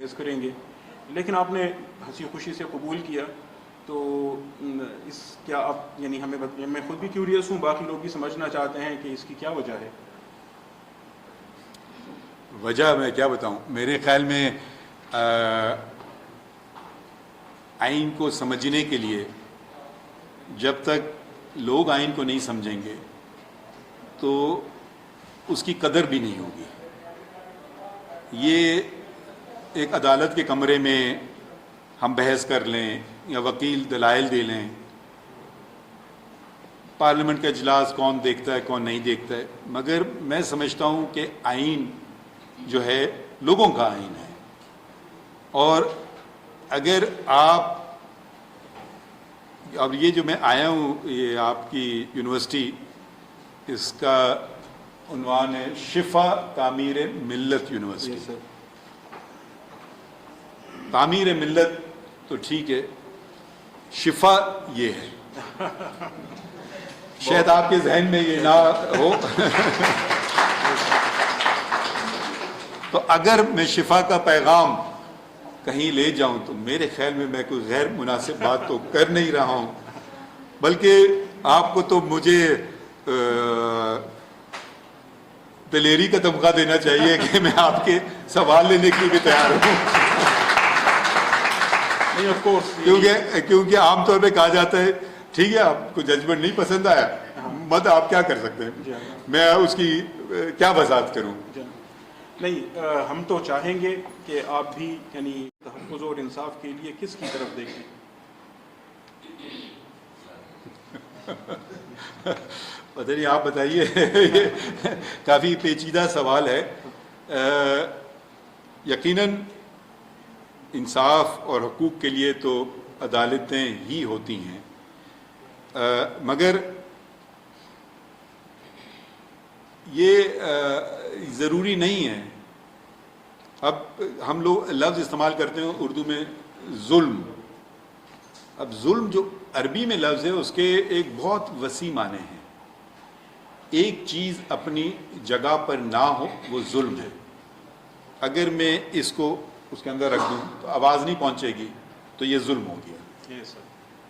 پیش کریں گے، لیکن آپ نے ہنسی خوشی سے قبول کیا، تو اس کیا آپ یعنی میں خود بھی کیوریس ہوں، باقی لوگ بھی سمجھنا چاہتے ہیں کہ اس کی کیا وجہ ہے؟ وجہ میں کیا بتاؤں، میرے خیال میں آئین کو سمجھنے کے لیے جب تک لوگ آئین کو نہیں سمجھیں گے تو اس کی قدر بھی نہیں ہوگی۔ یہ ایک عدالت کے کمرے میں ہم بحث کر لیں یا وکیل دلائل دے لیں، پارلیمنٹ کا اجلاس کون دیکھتا ہے کون نہیں دیکھتا ہے، مگر میں سمجھتا ہوں کہ آئین جو ہے لوگوں کا آئین ہے، اور اگر آپ اب یہ جو میں آیا ہوں یہ آپ کی یونیورسٹی، اس کا عنوان ہے شفا تعمیر ملت یونیورسٹی۔ تعمیر ملت تو ٹھیک ہے، شفا یہ ہے، شاید آپ کے ذہن میں یہ نہ ہو تو اگر میں شفا کا پیغام کہیں لے جاؤں تو میرے خیال میں میں کوئی غیر مناسب بات تو کر نہیں رہا ہوں، بلکہ آپ کو تو مجھے دلیری کا تمغہ دینا چاہیے کہ میں آپ کے سوال لینے کے لیے بھی تیار ہوں۔ کیونکہ عام طور پہ کہا جاتا ہے ٹھیک ہے آپ کو ججمنٹ نہیں پسند آیا مت آپ کیا کر سکتے ہیں، میں اس کی کیا وضاحت کروں۔ نہیں، ہم تو چاہیں گے کہ آپ بھی یعنی تحفظ اور انصاف کے لیے کس کی طرف دیکھیں؟ پتہ نہیں، آپ بتائیے، یہ کافی پیچیدہ سوال ہے۔ یقیناً انصاف اور حقوق کے لیے تو عدالتیں ہی ہوتی ہیں، مگر یہ ضروری نہیں ہے۔ اب ہم لوگ لفظ استعمال کرتے ہیں اردو میں ظلم، اب ظلم جو عربی میں لفظ ہے اس کے ایک بہت وسیع معنی ہیں۔ ایک چیز اپنی جگہ پر نہ ہو وہ ظلم ہے، اگر میں اس کو اس کے اندر رکھ دوں تو آواز نہیں پہنچے گی تو یہ ظلم ہو گیا۔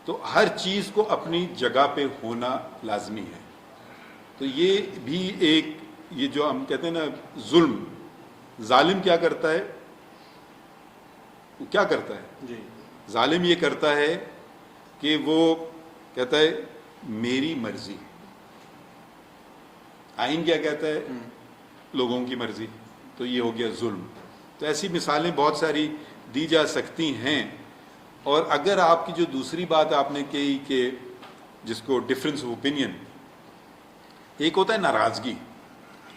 تو ہر چیز کو اپنی جگہ پہ ہونا لازمی ہے، تو یہ بھی ایک یہ جو ہم کہتے ہیں نا ظلم، ظالم کیا کرتا ہے، وہ کیا کرتا ہے؟ ظالم یہ کرتا ہے کہ وہ کہتا ہے میری مرضی، آئین کیا کہتا ہے؟ لوگوں کی مرضی، تو یہ ہو گیا ظلم۔ تو ایسی مثالیں بہت ساری دی جا سکتی ہیں، اور اگر آپ کی جو دوسری بات آپ نے کہی کہ جس کو ڈفرینس آف اوپینین، ایک ہوتا ہے ناراضگی،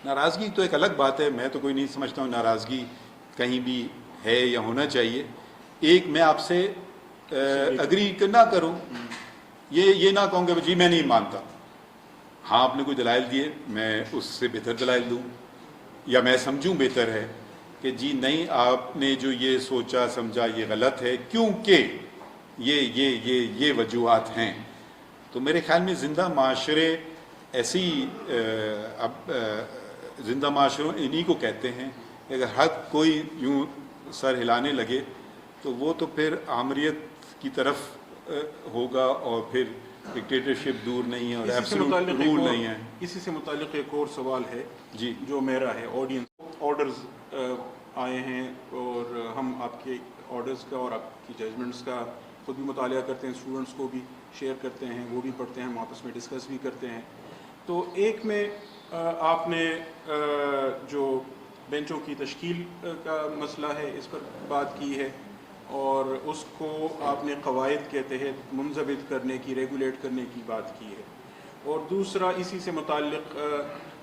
ناراضگی تو ایک الگ بات ہے، میں تو کوئی نہیں سمجھتا ہوں ناراضگی کہیں بھی ہے یا ہونا چاہیے۔ ایک میں آپ سے اگری نہ کروں، یہ نہ کہوں کہ جی میں نہیں مانتا، ہاں آپ نے کوئی دلائل دیے میں اس سے بہتر دلائل دوں، یا میں سمجھوں بہتر ہے کہ جی نہیں آپ نے جو یہ سوچا سمجھا یہ غلط ہے کیونکہ یہ وجوہات ہیں۔ تو میرے خیال میں زندہ معاشرے ایسی اب زندہ معاشروں انہی کو کہتے ہیں کہ اگر حق کوئی یوں سر ہلانے لگے تو وہ تو پھر آمریت کی طرف ہوگا، اور پھر ڈکٹیٹرشپ دور نہیں ہے اور ایبسولوٹ رول نہیں ہے۔ اسی سے متعلق ایک اور سوال ہے جی جو میرا ہے، آڈینس آرڈرز آئے ہیں اور ہم آپ کے آرڈرز کا اور آپ کی ججمنٹس کا خود بھی مطالعہ کرتے ہیں، اسٹوڈنٹس کو بھی شیئر کرتے ہیں، وہ بھی پڑھتے ہیں، ہم آپس میں ڈسکس بھی کرتے ہیں۔ تو ایک میں آپ نے جو بینچوں کی تشکیل کا مسئلہ ہے اس پر بات کی ہے، اور اس کو آپ نے قواعد کے تحت منضبط کرنے کی، ریگولیٹ کرنے کی بات کی ہے، اور دوسرا اسی سے متعلق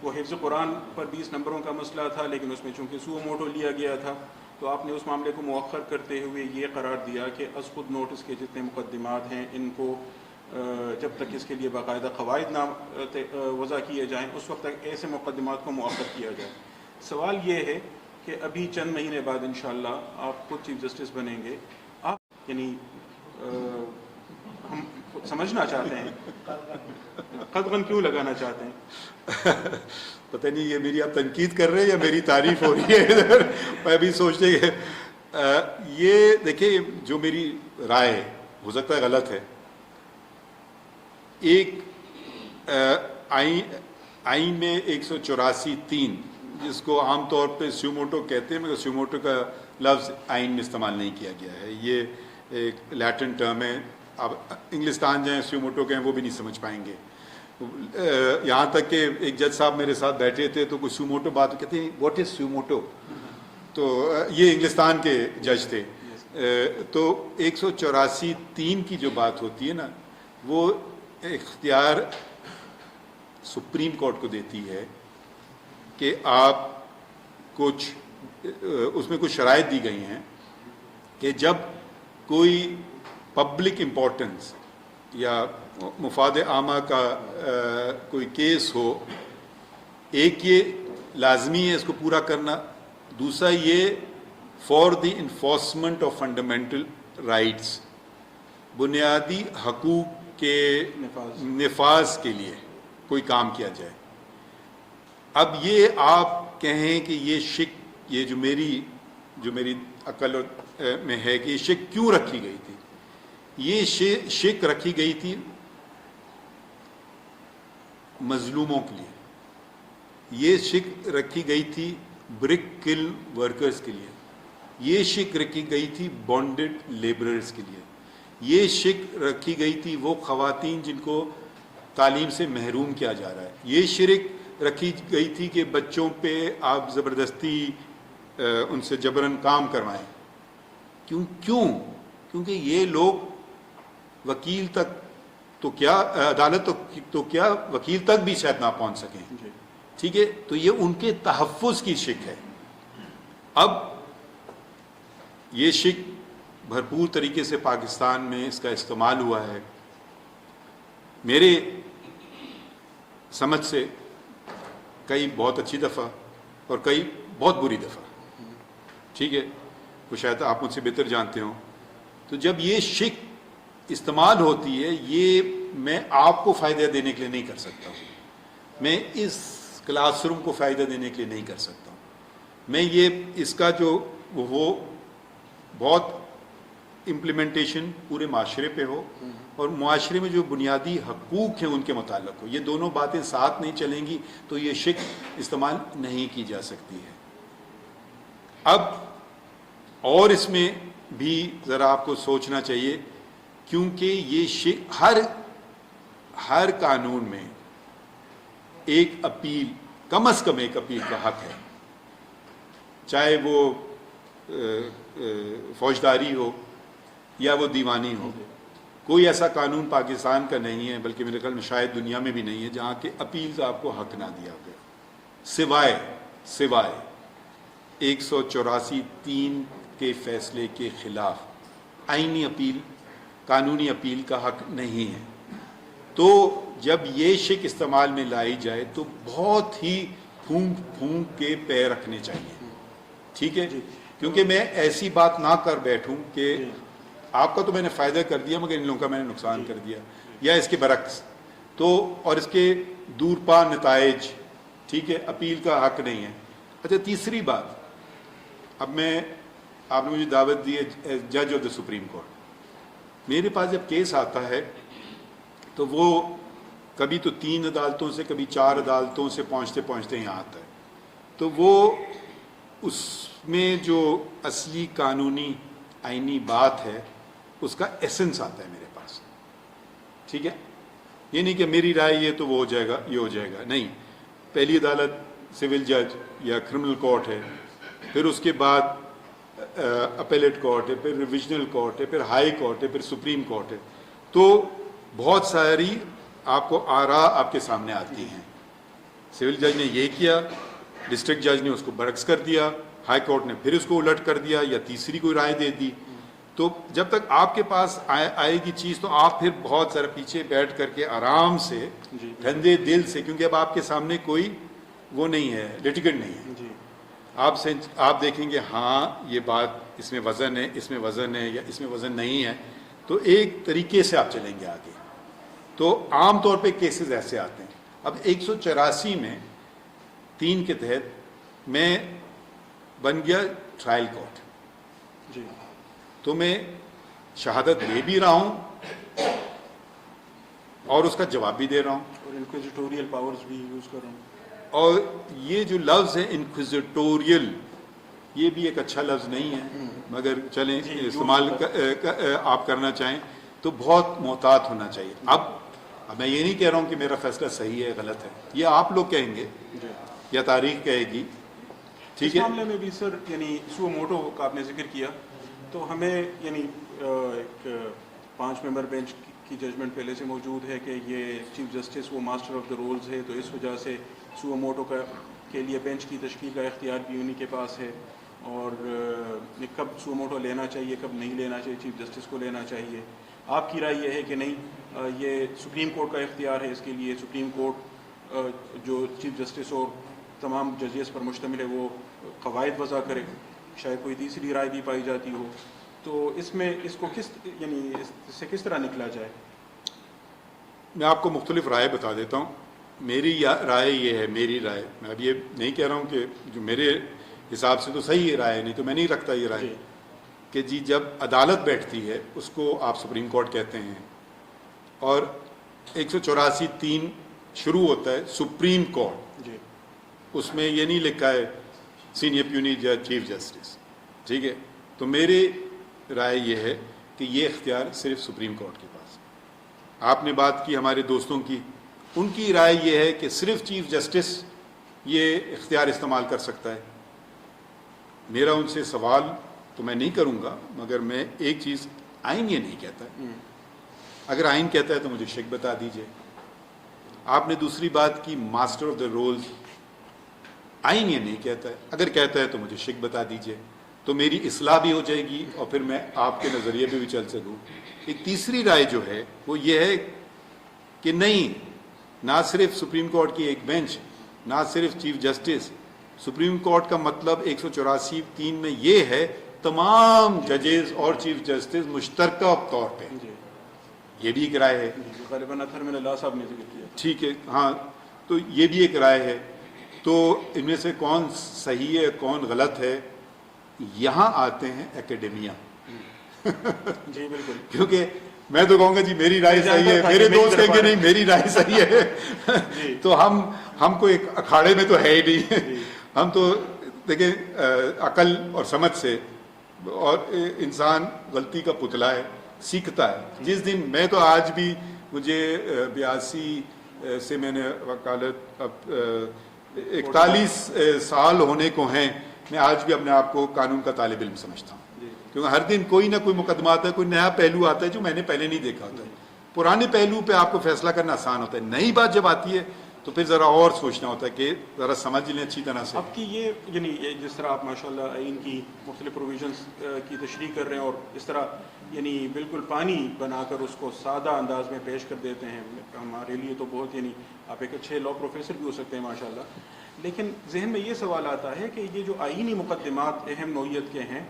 وہ حفظ قرآن پر 20 نمبروں کا مسئلہ تھا، لیکن اس میں چونکہ سو موٹو لیا گیا تھا تو آپ نے اس معاملے کو مؤخر کرتے ہوئے یہ قرار دیا کہ از خود نوٹس کے جتنے مقدمات ہیں ان کو جب تک اس کے لیے باقاعدہ قواعد نہ وضع کیے جائیں اس وقت تک ایسے مقدمات کو مؤخر کیا جائے۔ سوال یہ ہے کہ ابھی چند مہینے بعد انشاءاللہ آپ خود چیف جسٹس بنیں گے، آپ یعنی ہم سمجھنا چاہتے ہیں قدغن کیوں لگانا چاہتے ہیں؟ پتہ نہیں یہ میری آپ تنقید کر رہے ہیں یا میری تعریف ہو رہی ہے ادھر، میں بھی سوچتے کہ یہ دیکھیں جو میری رائے ہے ہو سکتا ہے غلط ہے. ایک آئین میں 184(3) جس کو عام طور پہ سیوموٹو کہتے ہیں، مگر سیوموٹو کا لفظ آئین میں استعمال نہیں کیا گیا ہے. یہ ایک لیٹن ٹرم ہے. آپ انگلستان جائیں سیوموٹو کہیں وہ بھی نہیں سمجھ پائیں گے. یہاں تک کہ ایک جج صاحب میرے ساتھ بیٹھے تھے تو کوئی سیوموٹو بات کہتے ہیں واٹ از سیوموٹو، تو یہ انگلستان کے جج تھے. تو 184(3) کی جو بات ہوتی ہے نا، وہ اختیار سپریم کورٹ کو دیتی ہے کہ آپ کچھ اس میں کچھ شرائط دی گئی ہیں کہ جب کوئی پبلک امپورٹنس یا مفاد عامہ کا کوئی کیس ہو، ایک یہ لازمی ہے اس کو پورا کرنا، دوسرا یہ for the enforcement of fundamental rights, بنیادی حقوق کے نفاذ کے لیے کوئی کام کیا جائے. اب یہ آپ کہیں کہ یہ شک، یہ جو میری عقل میں ہے کہ یہ شک کیوں رکھی گئی تھی. یہ شک رکھی گئی تھی مظلوموں کے لیے، یہ شک رکھی گئی تھی برک کل ورکرز کے لیے، یہ شک رکھی گئی تھی بانڈڈ لیبررز کے لیے، یہ شک رکھی گئی تھی وہ خواتین جن کو تعلیم سے محروم کیا جا رہا ہے، یہ شرک رکھی گئی تھی کہ بچوں پہ آپ زبردستی ان سے جبراً کام کروائیں. کیونکہ یہ لوگ وکیل تک تو کیا، عدالت تو کیا وکیل تک بھی شاید نہ پہنچ سکیں. ٹھیک ہے، تو یہ ان کے تحفظ کی شک ہے. اب یہ شک بھرپور طریقے سے پاکستان میں اس کا استعمال ہوا ہے. میرے سمجھ سے کئی بہت اچھی دفعہ اور کئی بہت بری دفعہ. ٹھیک ہے، وہ شاید آپ مجھ سے بہتر جانتے ہوں. تو جب یہ شک استعمال ہوتی ہے، یہ میں آپ کو فائدہ دینے کے لیے نہیں کر سکتا ہوں، میں اس کلاس روم کو فائدہ دینے کے لیے نہیں کر سکتا ہوں. میں یہ اس کا جو وہ بہت امپلیمنٹیشن پورے معاشرے پہ ہو اور معاشرے میں جو بنیادی حقوق ہیں ان کے متعلق ہو. یہ دونوں باتیں ساتھ نہیں چلیں گی تو یہ شک استعمال نہیں کی جا سکتی ہے. اب اور اس میں بھی ذرا آپ کو سوچنا چاہیے، کیونکہ یہ ہر قانون میں ایک اپیل، کم از کم ایک اپیل کا حق ہے، چاہے وہ فوجداری ہو یا وہ دیوانی ہو. کوئی ایسا قانون پاکستان کا نہیں ہے، بلکہ میرے خیال میں شاید دنیا میں بھی نہیں ہے، جہاں کہ اپیل کا آپ کو حق نہ دیا گیا، سوائے 184(3) کے فیصلے کے خلاف آئینی اپیل، قانونی اپیل کا حق نہیں ہے. تو جب یہ شک استعمال میں لائی جائے تو بہت ہی پھونک کے پیر رکھنے چاہیے. ٹھیک ہے، کیونکہ میں ایسی بات نہ کر بیٹھوں کہ آپ کا تو میں نے فائدہ کر دیا مگر ان لوگوں کا میں نے نقصان کر دیا، یا اس کے برعکس. تو اور اس کے دور پا نتائج. ٹھیک ہے، اپیل کا حق نہیں ہے. اچھا، تیسری بات، اب آپ نے مجھے دعوت دی ہے جج آف دا سپریم کورٹ. میرے پاس جب کیس آتا ہے تو وہ کبھی تو 3 عدالتوں سے، کبھی 4 عدالتوں سے پہنچتے یہاں آتا ہے. تو وہ اس میں جو اصلی قانونی آئینی بات ہے اس کا ایسنس آتا ہے میرے پاس. ٹھیک ہے، یہ نہیں کہ میری رائے یہ تو وہ ہو جائے گا، یہ ہو جائے گا، نہیں. پہلی عدالت سول جج یا کرمنل کورٹ ہے، پھر اس کے بعد اپیلیٹ کورٹ ہے، پھر ریویژنل کورٹ ہے، پھر ہائی کورٹ ہے، پھر سپریم کورٹ ہے. تو بہت ساری آپ کو آراء آپ کے سامنے آتی ہیں. سول جج نے یہ کیا، ڈسٹرکٹ جج نے اس کو برعکس کر دیا، ہائی کورٹ نے پھر اس کو الٹ کر دیا یا تیسری کوئی رائے دے دی. تو جب تک آپ کے پاس آئے گی چیز تو آپ پھر بہت ذرا پیچھے بیٹھ کر کے آرام سے ٹھنڈے دل سے، کیونکہ اب آپ کے سامنے کوئی وہ نہیں ہے، لیٹیگنٹ نہیں ہے. آپ دیکھیں گے ہاں یہ بات اس میں وزن ہے، اس میں وزن ہے، یا اس میں وزن نہیں ہے، تو ایک طریقے سے آپ چلیں گے آگے. تو عام طور پہ کیسز ایسے آتے ہیں. اب 184 میں 3 کے تحت میں بن گیا ٹرائل کورٹ. جی تو میں شہادت دے بھی رہا ہوں اور اس کا جواب بھی دے رہا ہوں، اور انکوزیٹوریل پاورز بھی یوز کر رہا ہوں. اور یہ جو لفظ ہے انکوزیٹوریل، یہ بھی ایک اچھا لفظ نہیں ہے، مگر چلیں استعمال آپ کرنا چاہیں تو بہت محتاط ہونا چاہیے. اب میں یہ نہیں کہہ رہا ہوں کہ میرا فیصلہ صحیح ہے غلط ہے، یہ آپ لوگ کہیں گے یا تاریخ کہے گی. ٹھیک ہے، اس معاملے میں بھی سر یعنی سو موٹو کا آپ نے ذکر کیا، تو ہمیں یعنی ایک 5 ممبر بینچ کی ججمنٹ پہلے سے موجود ہے کہ یہ چیف جسٹس وہ ماسٹر آف دا رولز ہے، تو اس وجہ سے سو موٹو کے لیے بینچ کی تشکیل کا اختیار بھی انہی کے پاس ہے، اور کب سو موٹو لینا چاہیے کب نہیں لینا چاہیے، چیف جسٹس کو لینا چاہیے. آپ کی رائے یہ ہے کہ نہیں، یہ سپریم کورٹ کا اختیار ہے، اس کے لیے سپریم کورٹ جو چیف جسٹس اور تمام ججز پر مشتمل ہے وہ قواعد وضع کرے. شاید کوئی تیسری رائے بھی پائی جاتی ہو، تو اس میں اس کو یعنی اس سے کس طرح نکلا جائے؟ میں آپ کو مختلف رائے بتا دیتا ہوں. میری رائے یہ ہے، میری رائے، میں اب یہ نہیں کہہ رہا ہوں کہ جو میرے حساب سے تو صحیح رائے نہیں تو میں نہیں رکھتا یہ رائے، کہ جی جب عدالت بیٹھتی ہے اس کو آپ سپریم کورٹ کہتے ہیں، اور 184(3) شروع ہوتا ہے سپریم کورٹ، جی اس میں یہ نہیں لکھا ہے سینئر پیونی جج چیف جسٹس. ٹھیک ہے، تو میری رائے یہ ہے کہ یہ اختیار صرف سپریم کورٹ کے پاس. آپ نے بات کی ہمارے دوستوں کی، ان کی رائے یہ ہے کہ صرف چیف جسٹس یہ اختیار استعمال کر سکتا ہے. میرا ان سے سوال تو میں نہیں کروں گا، مگر میں ایک چیز، آئین یہ نہیں کہتا ہے. اگر آئین کہتا ہے تو مجھے شک بتا دیجئے. آپ نے دوسری بات کی ماسٹر آف دا رولز، آئین یہ نہیں کہتا ہے، اگر کہتا ہے تو مجھے شک بتا دیجئے، تو میری اصلاح بھی ہو جائے گی اور پھر میں آپ کے نظریے پہ بھی چل سکوں. ایک تیسری رائے جو ہے وہ یہ ہے کہ نہیں، نہ صرف سپریم کورٹ کی ایک بینچ، نہ صرف چیف جسٹس، سپریم کورٹ کا مطلب 184(3) میں یہ ہے تمام ججز اور چیف جسٹس مشترکہ طور پہ. یہ بھی ایک رائے ہے. غالباً اطہر من اللہ صاحب نے ذکر کیا. ٹھیک ہے، ہاں، تو یہ بھی ایک رائے ہے. تو ان میں سے کون صحیح ہے کون غلط ہے، یہاں آتے ہیں اکیڈمیا. جی بالکل، کیونکہ میں تو کہوں گا جی میری رائے صحیح ہے، میرے دوست کہیں گے نہیں میری رائے صحیح ہے. تو ہم کو ایک اکھاڑے میں تو ہے ہی نہیں. ہم تو دیکھیں عقل اور سمجھ سے، اور انسان غلطی کا پتلا ہے، سیکھتا ہے. جس دن میں تو آج بھی مجھے 82 سے میں نے وکالت، اب 41 سال ہونے کو ہیں، میں آج بھی اپنے آپ کو قانون کا طالب علم سمجھتا ہوں. کیونکہ ہر دن کوئی نہ کوئی مقدمہ آتا ہے، کوئی نیا پہلو آتا ہے جو میں نے پہلے نہیں دیکھا ہوتا ہے. پرانے پہلو پہ آپ کو فیصلہ کرنا آسان ہوتا ہے، نئی بات جب آتی ہے تو پھر ذرا اور سوچنا ہوتا ہے کہ ذرا سمجھ لیں اچھی طرح سے. اب کی یہ یعنی جس طرح آپ ماشاءاللہ آئین کی مختلف پروویژنس کی تشریح کر رہے ہیں، اور اس طرح یعنی بالکل پانی بنا کر اس کو سادہ انداز میں پیش کر دیتے ہیں، ہمارے لیے تو بہت، یعنی آپ ایک اچھے لا پروفیسر بھی ہو سکتے ہیں ماشاءاللہ. لیکن ذہن میں یہ سوال آتا ہے کہ یہ جو آئینی مقدمات اہم نوعیت کے ہیں،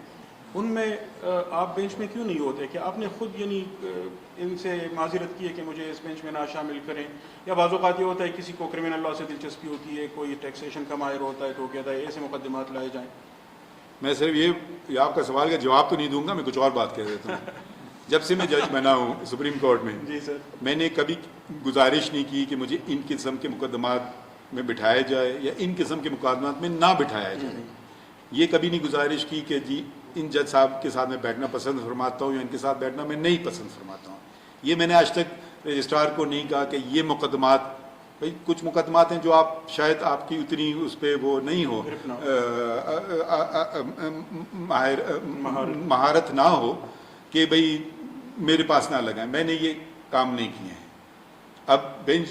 ان میں آپ بینچ میں کیوں نہیں ہوتے؟ کہ آپ نے خود یعنی ان سے معذرت کی ہے کہ مجھے اس بینچ میں نہ شامل کریں، یا بعض اوقات یہ ہوتا ہے کسی کو کرمنل لا سے دلچسپی ہوتی ہے، کوئی ٹیکسیشن کا ماہر ہوتا ہے تو وہ کہتا ہے ایسے مقدمات لائے جائیں. میں صرف یہ آپ کا سوال کا جواب تو نہیں دوں گا، میں کچھ اور بات کہہ دیتا ہوں. جب سے میں جج بنا ہوں سپریم کورٹ میں، جی سر، میں نے کبھی گزارش نہیں کی کہ مجھے ان قسم کے مقدمات میں بٹھایا جائے یا ان قسم کے مقدمات میں نہ بٹھایا جائے. یہ کبھی نہیں گزارش کی کہ جی ان جج صاحب کے ساتھ میں بیٹھنا پسند فرماتا ہوں یا ان کے ساتھ بیٹھنا میں نہیں پسند فرماتا ہوں. یہ میں نے آج تک رجسٹرار کو نہیں کہا کہ یہ مقدمات، بھائی کچھ مقدمات ہیں جو آپ شاید آپ کی اتنی اس پہ وہ نہیں ہو، مہارت نہ ہو کہ بھئی میرے پاس نہ لگائیں. میں نے یہ کام نہیں کیے ہیں. اب بینچ،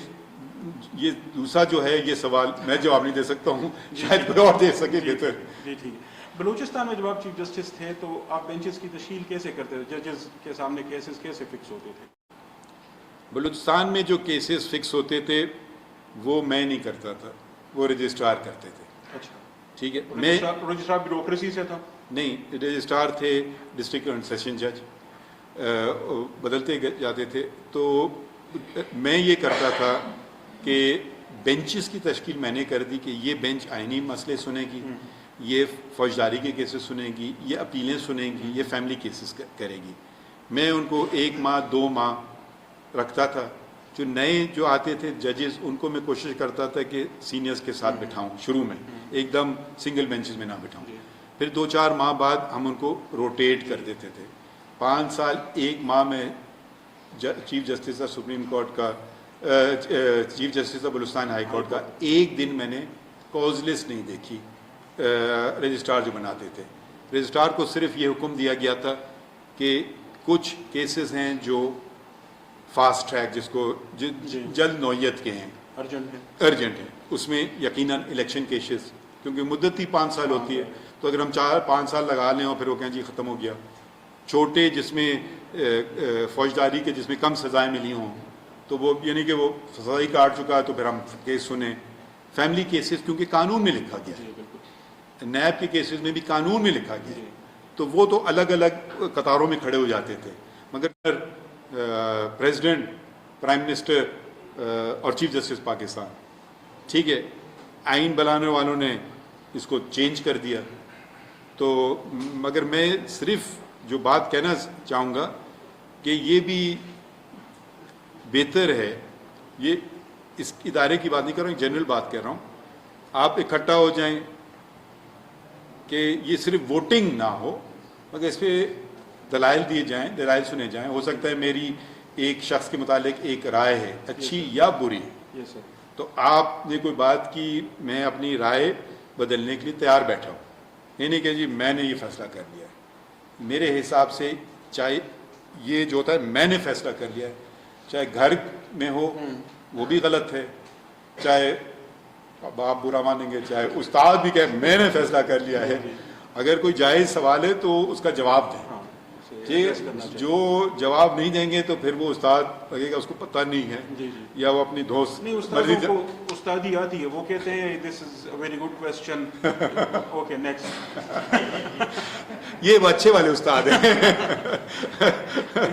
یہ دوسرا جو ہے یہ سوال میں جواب نہیں دے سکتا ہوں، شاید کوئی اور دے سکے بہتر. جی ٹھیک ہے. بلوچستان میں جب آپ چیف جسٹس تھے تو آپ بینچز کی تشکیل کیسے کرتے تھے؟ ججز کے سامنے کیسز کیسے فکس ہوتے تھے؟ بلوچستان میں جو کیسز فکس ہوتے تھے وہ میں نہیں کرتا تھا، وہ رجسٹرار کرتے تھے. اچھا ٹھیک ہے. میں رجسٹرار بیوروکریسی سے تھا؟ نہیں، رجسٹرار تھے ڈسٹرکٹ اینڈ سیشن جج، بدلتے جاتے تھے. تو میں یہ کرتا تھا کہ بینچز کی تشکیل میں نے کر دی کہ یہ بینچ آئینی مسئلے سنے گی، یہ فوجداری کے کیسز سنیں گی، یہ اپیلیں سنیں گی، یہ فیملی کیسز کرے گی. میں ان کو 1 ماہ 2 ماہ رکھتا تھا. جو نئے جو آتے تھے ججز، ان کو میں کوشش کرتا تھا کہ سینئرز کے ساتھ بٹھاؤں شروع میں، ایک دم سنگل بینچز میں نہ بٹھاؤں. پھر 2-4 ماہ بعد ہم ان کو روٹیٹ کر دیتے تھے. 5 سال 1 ماہ میں chief justice of supreme court کا، chief justice of Balochistan high court کا ایک دن میں نے کاز لسٹ نہیں دیکھی. رجسٹرار جو بناتے تھے، رجسٹرار کو صرف یہ حکم دیا گیا تھا کہ کچھ کیسز ہیں جو فاسٹ ٹریک، جس کو جلد نوعیت کے ہیں، ارجنٹ ہیں، اس میں یقیناً الیکشن کیسز، کیونکہ مدت ہی 5 سال ہوتی ہے، تو اگر ہم 4-5 سال لگا لیں اور پھر وہ کہیں جی ختم ہو گیا. چھوٹے جس میں فوجداری کے، جس میں کم سزائیں ملی ہوں، تو وہ یعنی کہ وہ سزا ہی کاٹ چکا ہے، تو پھر ہم کیس سنیں. فیملی کیسز کیونکہ قانون میں لکھا گیا ہے، نیب کے کیسز میں بھی قانون میں لکھا گیا ہے، تو وہ تو الگ الگ قطاروں میں کھڑے ہو جاتے تھے. مگر پریزیڈنٹ، پرائم منسٹر اور چیف جسٹس پاکستان، ٹھیک ہے، آئین بنانے والوں نے اس کو چینج کر دیا. تو مگر میں صرف جو بات کہنا چاہوں گا کہ یہ بھی بہتر ہے، یہ اس ادارے کی بات نہیں کر رہا ہوں، جنرل بات کر رہا ہوں. آپ اکٹھا ہو جائیں کہ یہ صرف ووٹنگ نہ ہو، مگر اس پہ دلائل دیے جائیں، دلائل سنے جائیں. ہو سکتا ہے میری ایک شخص کے متعلق ایک رائے ہے، اچھی یا بری، تو آپ نے کوئی بات کی، میں اپنی رائے بدلنے کے لیے تیار بیٹھا ہوں. یہ نہیں کہ جی میں نے یہ فیصلہ کر لیا ہے. میرے حساب سے چاہے یہ جو ہوتا ہے میں نے فیصلہ کر لیا ہے، چاہے گھر میں ہو وہ بھی غلط ہے، چاہے آپ برا مانیں گے، چاہے استاد بھی کہے میں نے فیصلہ کر لیا ہے. اگر کوئی جائز سوال ہے تو اس کا جواب دیں. جو جواب نہیں دیں گے تو پھر وہ استاد لگے گا اس کو پتہ نہیں ہے، یا وہ اپنی دوست نہیں، استادوں کو استادی آتی ہے، وہ کہتے ہیں this is a very good question, okay next. یہ وہ اچھے والے استاد ہیں.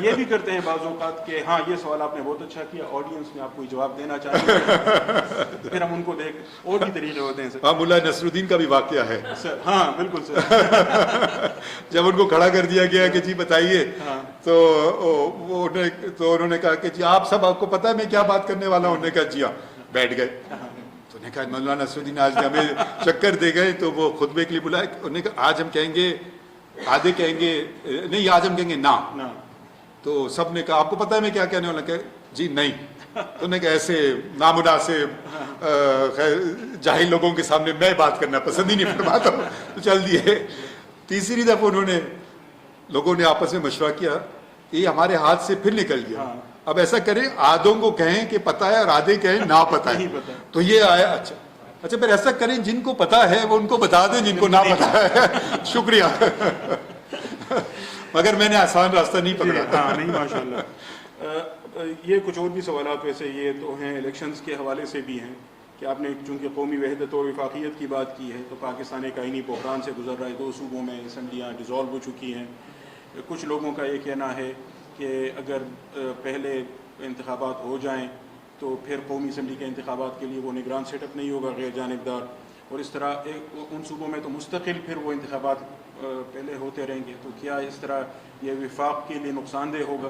یہ بھی کرتے ہیں بعض اوقات کہ ہاں یہ سوال آپ نے بہت اچھا کیا، آڈینس میں آپ کوئی جواب دینا چاہیں گے، پھر ہم ان کو دیکھ اور بھی طریقے ہوتے ہیں. ہاں، ملا نصر الدین کا بھی واقعہ ہے سر. ہاں بالکل سر. جب ان کو کھڑا کر دیا گیا کہ جی بتائیے، تو انہوں نے کہا کہ جی آپ کو پتہ ہے میں کیا بات کرنے والا ہوں. انہوں نے کہا جی ہاں. بیٹھ گئے. تو نے کہا مولانا نصر الدین آج ہمیں چکر دے گئے، تو وہ خطبے کے لیے بلائے. انہوں نے کہا آج ہم کہیں گے، آدھے کہیں گے نہیں، آج ہم کہیں گے نا. تو سب نے کہا آپ کو پتہ ہے میں کیا کہنے والا؟ کہ جی نہیں. تو انہوں نے کہا ایسے نامناسب جاہل لوگوں کے سامنے میں بات کرنا پسند ہی نہیں فرماتا ہوں. تو چل دیے. تیسری دفعہ لوگوں نے آپس میں مشورہ کیا، یہ ہمارے ہاتھ سے پھر نکل گیا. اب ایسا کریں آدھوں کو کہیں کہ پتہ ہے اور آدھے کہیں نا پتہ ہے. تو یہ آیا. اچھا پھر ایسا کریں جن کو پتہ ہے وہ ان کو بتا دیں، جن کو نہ پتہ ہے. شکریہ. مگر میں نے آسان راستہ نہیں پکڑا. ہاں نہیں، ماشاء اللہ. یہ کچھ اور بھی سوالات ویسے یہ تو ہیں الیکشنز کے حوالے سے بھی ہیں کہ آپ نے چونکہ قومی وحدت اور وفاقیت کی بات کی ہے، تو پاکستان ایک آئینی بحران سے گزر رہا ہے. 2 صوبوں میں اسمبلیاں ڈیزالو ہو چکی ہیں. کچھ لوگوں کا یہ کہنا ہے کہ اگر پہلے انتخابات ہو جائیں تو پھر قومی اسمبلی کے انتخابات کے لیے وہ نگران سیٹ اپ نہیں ہوگا، غیر جانبدار، اور اس طرح ان صوبوں میں تو مستقل پھر وہ انتخابات پہلے ہوتے رہیں گے. تو کیا اس طرح یہ وفاق کے لیے نقصان دہ ہوگا؟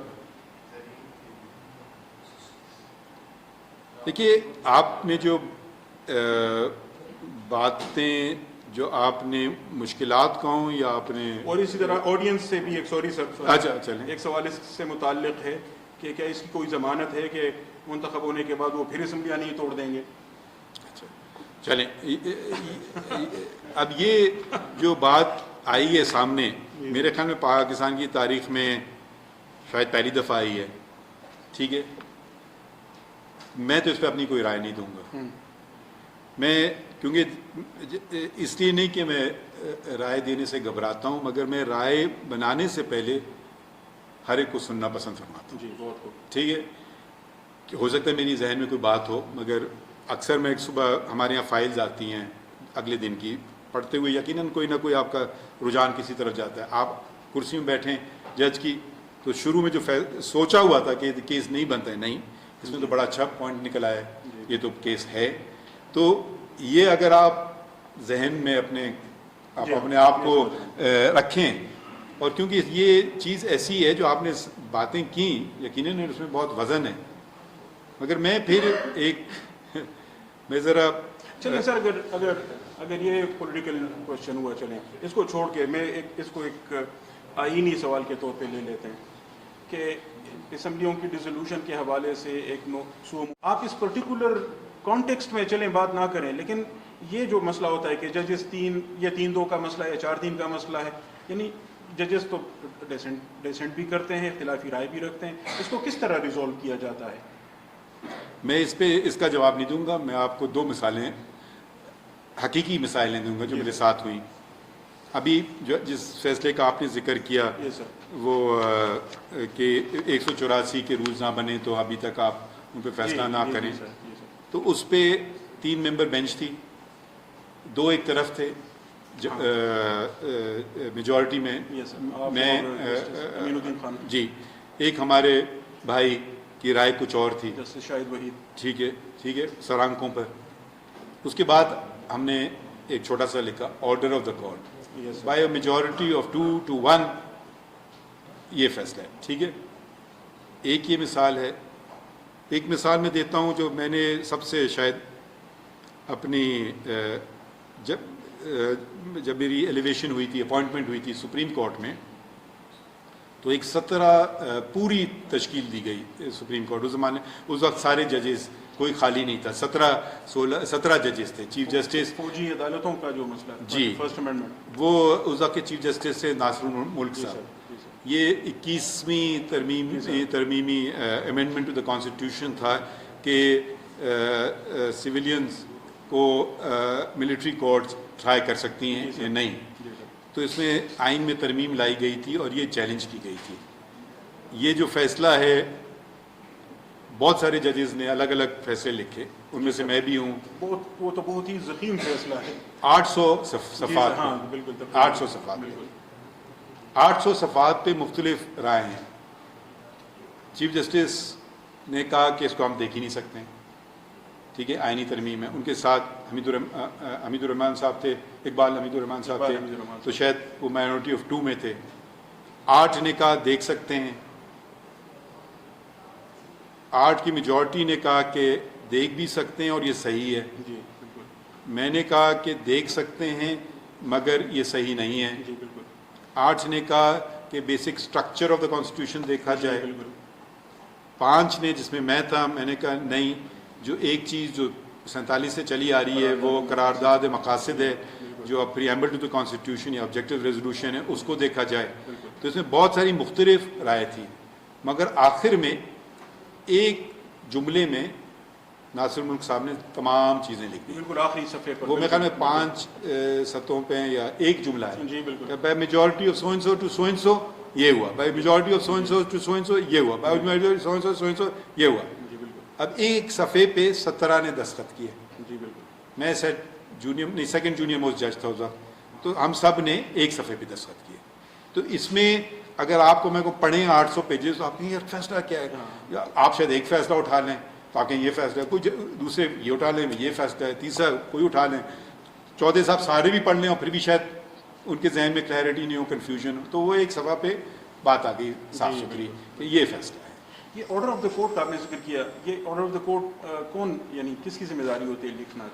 دیکھیے، آپ نے جو باتیں جو آپ نے مشکلات کہوں یا آپ نے، اور اسی طرح آڈینس سے بھی ایک سوری سر، اچھا چلیں، ایک سوال اس سے متعلق ہے کہ کیا اس کی کوئی ضمانت ہے کہ منتخب ہونے کے بعد وہ پھر اسمبلیاں نہیں توڑ دیں گے؟ اچھا چلیں. اب یہ جو بات آئی ہے سامنے، میرے خیال میں پاکستان کی تاریخ میں شاید پہلی دفعہ آئی ہے. ٹھیک ہے، میں تو اس پہ اپنی کوئی رائے نہیں دوں گا. میں کیونکہ اس لیے نہیں کہ میں رائے دینے سے گھبراتا ہوں، مگر میں رائے بنانے سے پہلے ہر ایک کو سننا پسند فرماتا ہوں. جی بہت خوب. ٹھیک ہے، کہ ہو سکتا ہے میری ذہن میں کوئی بات ہو، مگر اکثر میں ایک صبح ہمارے یہاں فائلز آتی ہیں اگلے دن کی، پڑھتے ہوئے یقیناً کوئی نہ کوئی آپ کا رجحان کسی طرف جاتا ہے. آپ کرسی میں بیٹھیں جج کی، تو شروع میں جو سوچا ہوا تھا کہ کیس نہیں بنتا ہے، نہیں، اس میں تو بڑا اچھا پوائنٹ نکلا ہے، یہ تو کیس ہے. تو یہ اگر آپ ذہن میں اپنے آپ اپنے آپ کو رکھیں. اور کیونکہ یہ چیز ایسی ہے جو آپ نے باتیں کی یقیناً اس میں بہت وزن ہے, مگر میں پھر میں ذرا چلیں سر, اگر یہ پولیٹیکل کوشچن ہوا, چلیں اس کو چھوڑ کے میں اس کو ایک آئینی سوال کے طور پہ لے لیتے ہیں کہ اسمبلیوں کی ڈیزولوشن کے حوالے سے ایک آپ اس پرٹیکولر کانٹیکسٹ میں چلیں بات نہ کریں, لیکن یہ جو مسئلہ ہوتا ہے کہ ججز 3-2 کا مسئلہ ہے, 4-3 کا مسئلہ ہے, یعنی ججز تو ڈیسنٹ بھی کرتے ہیں, اختلافی رائے بھی رکھتے ہیں, اس کو کس طرح ریزولو کیا جاتا ہے؟ میں اس کا جواب نہیں دوں گا. میں آپ کو 2 مثالیں, حقیقی مثالیں دوں گا جو میرے ساتھ ہوئیں. ابھی جس فیصلے کا آپ نے ذکر کیا وہ کہ 184 کے رولز نہ بنے تو ابھی تک آپ ان پہ فیصلہ نہ کریں, تو اس پہ 3 ممبر بینچ تھی, 2 ایک طرف تھے میجورٹی میں, میں جی, ایک ہمارے بھائی کی رائے کچھ اور تھی, شاہد وحید, ٹھیک ہے, سر آنکھوں پر. اس کے بعد ہم نے ایک چھوٹا سا لکھا order of the court by a majority of 2-1 یہ فیصلہ ہے, ٹھیک ہے. ایک یہ مثال ہے. ایک مثال میں دیتا ہوں جو میں نے سب سے شاید اپنی جب میری ایلیویشن ہوئی تھی, اپوائنٹمنٹ ہوئی تھی سپریم کورٹ میں, تو ایک 17 پوری تشکیل دی گئی سپریم کورٹ. اس وقت سارے ججز, کوئی خالی نہیں تھا, 17 ججز تھے. چیف جسٹس فوجی عدالتوں کا جو مسئلہ جی, فرسٹ امینڈمنٹ, وہ اس وقت کے چیف جسٹس تھے ناصر الملک صاحب. یہ 21ویں ترمیمی امینڈمنٹ ٹو دا کانسٹیٹیوشن تھا کہ سویلینز کو ملٹری کورٹس ٹرائی کر سکتی ہیں یا نہیں. تو اس میں آئین میں ترمیم لائی گئی تھی اور یہ چیلنج کی گئی تھی. یہ جو فیصلہ ہے, بہت سارے ججز نے الگ الگ فیصلے لکھے, ان میں سے میں بھی ہوں. وہ تو بہت ہی ضخیم فیصلہ ہے, 800 صفحات, 800 صفحات, 800 صفحات پہ مختلف رائے ہیں. چیف جسٹس نے کہا کہ اس کو ہم دیکھ ہی نہیں سکتے, ٹھیک ہے, آئینی ترمیم ہے. ان کے ساتھ حمید الرحمان صاحب تھے, اقبال حمید الرحمان صاحب تھے, تو شاید وہ مائنورٹی آف 2 میں تھے. 8 نے کہا دیکھ سکتے ہیں, 8 کی میجورٹی نے کہا کہ دیکھ بھی سکتے ہیں اور یہ صحیح ہے. میں نے کہا کہ دیکھ سکتے ہیں مگر یہ صحیح نہیں ہے. 8 نے کہا کہ basic structure of the constitution دیکھا جائے. 5 نے, جس میں میں تھا, میں نے کہا نہیں, جو ایک چیز جو 47 سے چلی آ رہی ہے وہ قرارداد مقاصد ہے, جو اب پریامبل ٹو دا کانسٹیٹیوشن یا آبجیکٹو ریزولوشن ہے, اس کو دیکھا جائے. تو اس میں بہت ساری مختلف رائے تھی, مگر آخر میں ایک جملے میں ناصر الملک صاحب نے تمام چیزیں لکھ دی. بالکل آخری صفحے پر, وہ میرے خیال میں 5 سطحوں پہ یا ایک جملہ ہے. جی بالکل. By majority of so and so to so and so یہ ہوا, by majority of so and so to so and so یہ ہوا, by majority so and so یہ ہوا. اب ایک صفحے پہ 17 نے دستخط کیے. جی بالکل. میں سیکنڈ جونیئر موسٹ جج تھا اس وقت, تو ہم سب نے ایک صفحے پہ دستخط کیے. تو اس میں اگر آپ کو میں کو پڑھیں 800 پیجز, تو آپ کہیں یار فیصلہ کیا ہے, آپ شاید ایک فیصلہ اٹھا لیں تو آپ کہیں یہ فیصلہ ہے, کوئی دوسرے یہ اٹھا لیں یہ فیصلہ ہے, تیسرا کوئی اٹھا لیں, چوتھے صاحب سارے بھی پڑھ لیں اور پھر بھی شاید ان کے ذہن میں کلیئرٹی نہیں ہو, کنفیوژن ہو. تو وہ ایک صفحہ پہ بات آ گئی صاف ستھری کہ یہ فیصلہ ہے. یہ آرڈر آف دا کورٹ کا آپ نے ذکر کیا, یہ آرڈر آف دا کورٹ کون, یعنی کس کی ذمہ داری ہوتی ہے لکھنا,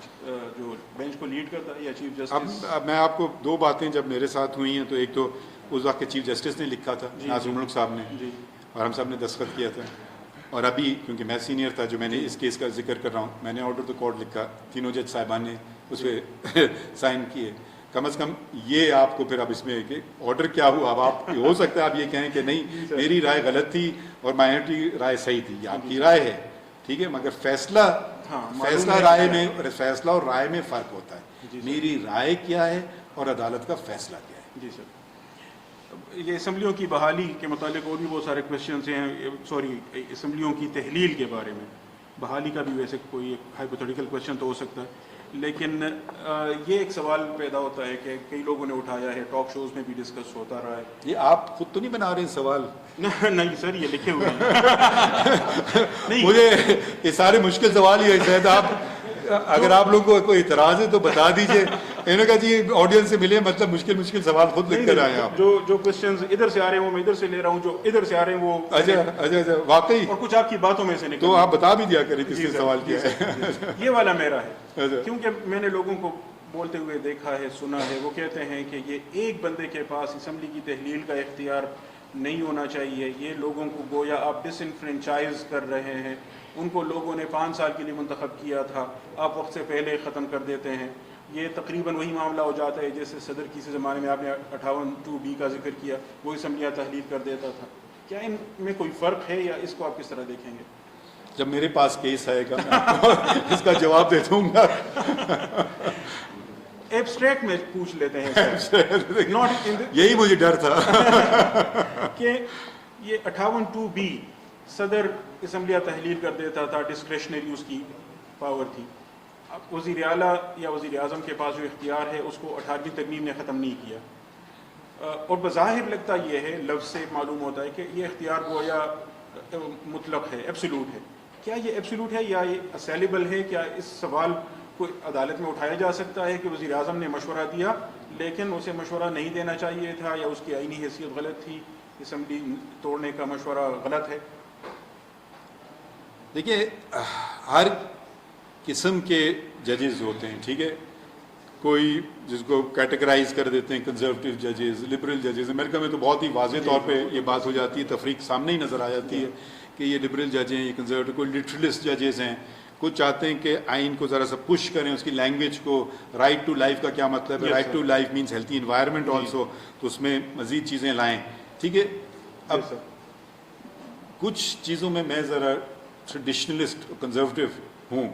جو بینچ کو لیڈ کرتا ہے یا چیف جسٹس؟ اب میں آپ کو 2 باتیں جب میرے ساتھ ہوئی ہیں, تو ایک تو اس وقت کے چیف جسٹس نے لکھا تھا, ناصر الملک صاحب نے, اور ہم سب نے دستخط کیا تھا. اور ابھی کیونکہ میں سینئر تھا, جو میں نے اس کیس کا ذکر کر رہا ہوں, میں نے آرڈر آف دا کورٹ لکھا, تینوں جج صاحبان نے اس پہ سائن کیے. کم از کم یہ آپ کو پھر اب اس میں کہ آرڈر کیا ہوا, اب آپ ہو سکتا ہے آپ یہ کہیں کہ نہیں میری رائے غلط تھی اور مائنورٹی رائے صحیح تھی, یہ آپ کی رائے ہے, ٹھیک ہے, مگر فیصلہ رائے میں, فیصلہ اور رائے میں فرق ہوتا ہے. میری رائے کیا ہے اور عدالت کا فیصلہ کیا ہے. جی سر. یہ اسمبلیوں کی بحالی کے متعلق اور بھی بہت سارے کویشچنس ہیں, سوری اسمبلیوں کی تحلیل کے بارے میں, بحالی کا بھی ویسے کوئی ہائپوتھیٹیکل کویشچن تو ہو سکتا ہے, لیکن یہ ایک سوال پیدا ہوتا ہے کہ کئی لوگوں نے اٹھایا ہے, ٹاک شوز میں بھی ڈسکس ہوتا رہا ہے. یہ آپ خود تو نہیں بنا رہے ہیں سوال؟ نہیں سر, یہ لکھے ہوئے ہیں. مجھے یہ سارے مشکل سوال ہی ہے, شاید آپ اگر آپ لوگوں کو کوئی اعتراض ہے تو بتا دیجئے. انہوں نے کہا جی آڈینس سے ملے مطلب مشکل سوال خود لکھ کر آئے آپ. جو کوشچنز ادھر سے آ رہے ہیں وہ میں ادھر سے لے رہا ہوں, جو ادھر سے آ رہے ہیں وہ اچھا واقعی, اور کچھ آپ کی باتوں میں سے نکل. تو آپ بتا بھی دیا کریں کس نے سوال کیا ہے. یہ والا میرا ہے, کیونکہ میں نے لوگوں کو بولتے ہوئے دیکھا ہے, سنا ہے, وہ کہتے ہیں کہ یہ ایک بندے کے پاس اسمبلی کی تحلیل کا اختیار نہیں ہونا چاہیے, یہ لوگوں کو گویا آپ ڈس انفرینچائز کر رہے ہیں, ان کو لوگوں نے 5 سال کے لیے منتخب کیا تھا, آپ وقت سے پہلے ختم کر دیتے ہیں. یہ تقریباً وہی معاملہ ہو جاتا ہے جیسے صدر کی زمانے میں آپ نے 58(2)B کا ذکر کیا, وہ اسمبلیاں تحلیل کر دیتا تھا. کیا ان میں کوئی فرق ہے یا اس کو آپ کس طرح دیکھیں گے؟ جب میرے پاس کیس آئے گا میں آپ کو اس کا جواب دے دوں گا. ایبسٹریکٹ میں پوچھ لیتے ہیں, یہی مجھے ڈر تھا کہ یہ 58(2)B صدر اسمبلیاں تحلیل کر دیتا تھا, ڈسکریشنری اس کی پاور تھی. اب وزیر اعلیٰ یا وزیر اعظم کے پاس جو اختیار ہے اس کو 18ویں ترمیم نے ختم نہیں کیا, اور بظاہر لگتا یہ ہے, لفظ سے معلوم ہوتا ہے کہ یہ اختیار گویا مطلق ہے, ایبسولوٹ ہے. کیا یہ ایبسولوٹ ہے یا یہ اسیلیبل ہے؟ کیا اس سوال کو عدالت میں اٹھایا جا سکتا ہے کہ وزیر اعظم نے مشورہ دیا لیکن اسے مشورہ نہیں دینا چاہیے تھا, یا اس کی آئینی حیثیت غلط تھی, اسمبلی توڑنے کا مشورہ غلط ہے؟ دیکھیے ہر قسم کے ججز ہوتے ہیں, ٹھیک ہے, کوئی جس کو کیٹیگرائز کر دیتے ہیں کنزرویٹو ججز, لبرل ججز. امریکہ میں تو بہت ہی واضح طور پہ یہ بات ہو جاتی ہے, تفریق سامنے ہی نظر آ جاتی ہے کہ یہ لبرل جج ہیں, یہ کنزرویٹو. کوئی لٹرلسٹ ججز ہیں, کچھ چاہتے ہیں کہ آئین کو ذرا سا پش کریں, اس کی لینگویج کو. رائٹ ٹو لائف کا کیا مطلب ہے؟ Right to life means healthy environment also, تو اس میں مزید چیزیں لائیں, ٹھیک ہے. اب کچھ چیزوں میں ذرا ٹریڈیشنلسٹ کنزرویٹو ہوں.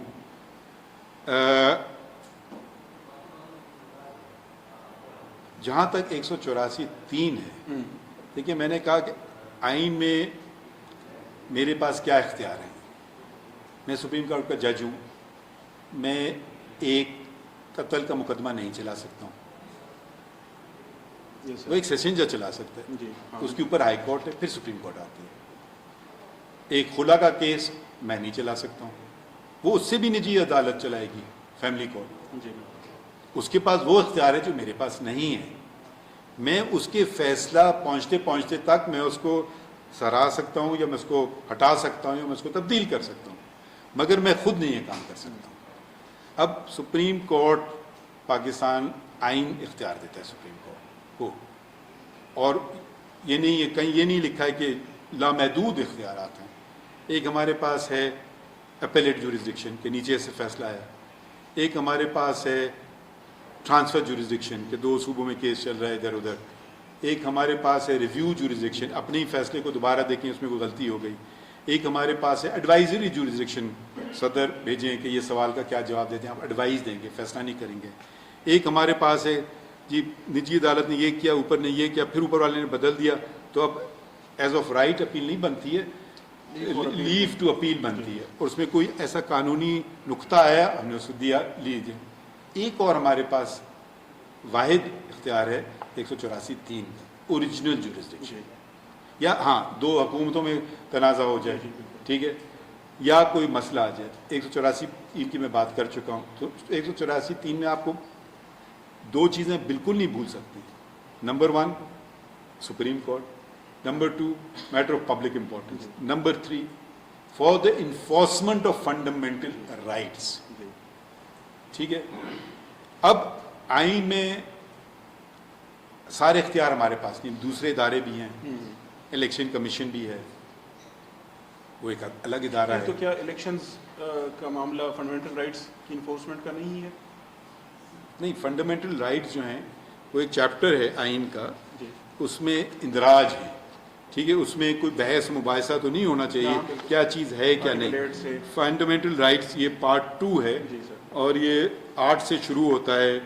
جہاں تک 184(3) ہے, دیکھیے میں نے کہا کہ آئین میں میرے پاس کیا اختیار ہیں. میں سپریم کورٹ کا جج ہوں, میں ایک قتل کا مقدمہ نہیں چلا سکتا ہوں, وہ ایک سیشن جج چلا سکتا ہے, اس کے اوپر ہائی کورٹ ہے, پھر سپریم کورٹ آتی ہے. ایک خلا کا کیس میں نہیں چلا سکتا ہوں, وہ اس سے بھی نجی عدالت چلائے گی, فیملی کورٹ. اس کے پاس وہ اختیار ہے جو میرے پاس نہیں ہے. میں اس کے فیصلہ پہنچتے تک میں اس کو سرا سکتا ہوں, یا میں اس کو ہٹا سکتا ہوں, یا میں اس کو تبدیل کر سکتا ہوں, مگر میں خود نہیں یہ کام کر سکتا ہوں. اب سپریم کورٹ پاکستان آئین اختیار دیتا ہے سپریم کورٹ کو, اور یہ نہیں ہے, کہیں یہ نہیں لکھا ہے کہ لامحدود اختیارات ہیں. ایک ہمارے پاس ہے اپیلیٹ جورسڈکشن کے نیچے سے فیصلہ ہے, ایک ہمارے پاس ہے ٹرانسفر جورسڈکشن کہ 2 صوبوں میں کیس چل رہا ہے ادھر ادھر, ایک ہمارے پاس ہے ریویو جورسڈکشن, اپنے ہی فیصلے کو دوبارہ دیکھیں اس میں کوئی غلطی ہو گئی, ایک ہمارے پاس ہے ایڈوائزری جورسڈکشن, صدر بھیجیں کہ یہ سوال کا کیا جواب دیتے ہیں, آپ ایڈوائز دیں گے, فیصلہ نہیں کریں گے. ایک ہمارے پاس ہے جی نجی عدالت نے یہ کیا, اوپر نے یہ کیا, پھر اوپر والے نے بدل دیا, تو اب ایز آف رائٹ اپیل نہیں بنتی ہے, لیو ٹو اپیل بنتی ہے, اور اس میں کوئی ایسا قانونی نقطہ آیا ہم نے اس کو دیا لیجیے. ایک اور ہمارے پاس واحد اختیار ہے 184(3) اوریجنل جورسڈکشن, یا ہاں 2 حکومتوں میں تنازع ہو جائے, ٹھیک ہے, یا کوئی مسئلہ آ جائے. 184(3) کی میں بات کر چکا ہوں, تو 184(3) میں آپ کو 2 چیزیں بالکل نہیں بھول سکتی. Number 1 supreme court, number 2 matter of public importance, number 3 for the enforcement of fundamental rights, ٹھیک ہے. اب آئین میں سارے اختیار ہمارے پاس نہیں, دوسرے ادارے بھی ہیں, الیکشن کمیشن بھی ہے, وہ ایک الگ ادارہ ہے. تو کیا الیکشنز کا معاملہ فنڈامنٹل رائٹس کی انفورسمنٹ کا نہیں ہے؟ نہیں, فنڈامنٹل رائٹس جو ہیں وہ ایک چیپٹر ہے آئین کا, اس میں اندراج ہے, ٹھیک ہے, اس میں کوئی بحث مباحثہ تو نہیں ہونا چاہیے کیا چیز ہے کیا نہیں. فنڈامنٹل رائٹس یہ پارٹ 2 ہے, اور یہ 8 سے شروع ہوتا ہے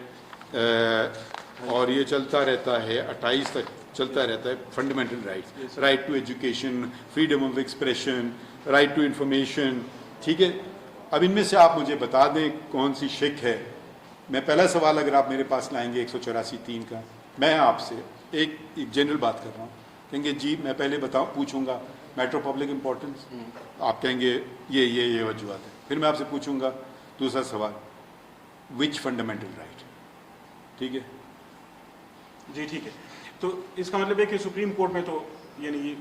اور یہ چلتا رہتا ہے 28 تک چلتا رہتا ہے. Fundamental rights, right to education, freedom of expression, right to information, ٹھیک ہے. اب ان میں سے آپ مجھے بتا دیں کون سی شک ہے. میں پہلا سوال اگر آپ میرے پاس لائیں گے 184(3) کا, میں آپ سے ایک جنرل بات کر رہا ہوں, کہیں گے جی میں پہلے پوچھوں گا میٹر آف پبلک امپورٹنس, آپ کہیں گے یہ وجوہات ہے. پھر میں آپ سے پوچھوں گا دوسرا سوال وچ فنڈامنٹل رائٹ. ٹھیک ہے جی ٹھیک ہے. تو اس کا مطلب ہے کہ سپریم کورٹ میں تو یعنی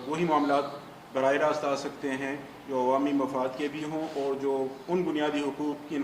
وہی معاملات براہ راست آ سکتے ہیں جو عوامی مفاد کے بھی ہوں اور جو ان بنیادی حقوق کی